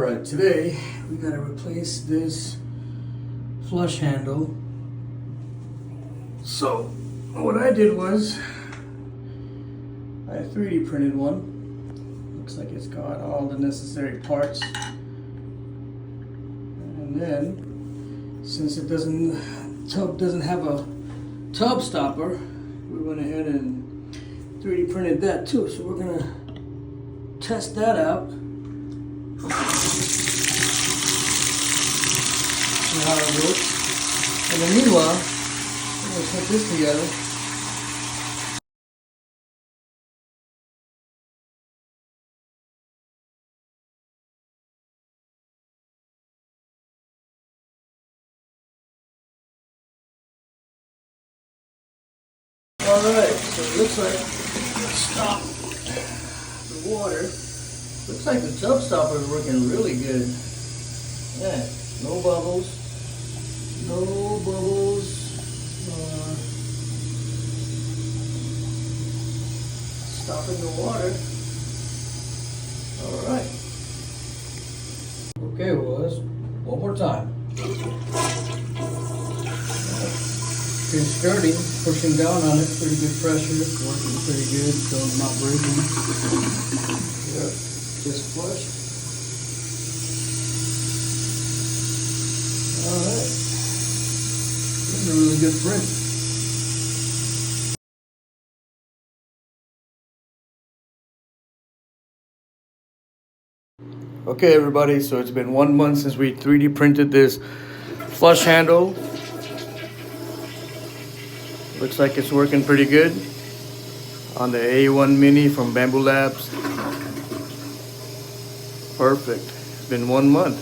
Alright, today we gotta replace this flush handle. So what I did was I 3D printed one. Looks like it's got all the necessary parts. And then since it tub doesn't have a tub stopper, we went ahead and 3D printed that too. So we're gonna test that out. See how it works. And then meanwhile, I'm gonna put this together. Alright, so it looks like stop the water. Looks like the tub stopper is working really good. Yeah, no bubbles. No bubbles. Stopping the water. Alright. Okay, Waz. One more time. Pretty sturdy, pushing down on it, pretty good pressure, working pretty good, so it's not breaking. Yep, just flush. Alright, this is a really good print. Okay everybody, so it's been 1 month since we 3D printed this flush handle. Looks like it's working pretty good on the A1 Mini from Bambu Labs. Perfect. It's been 1 month.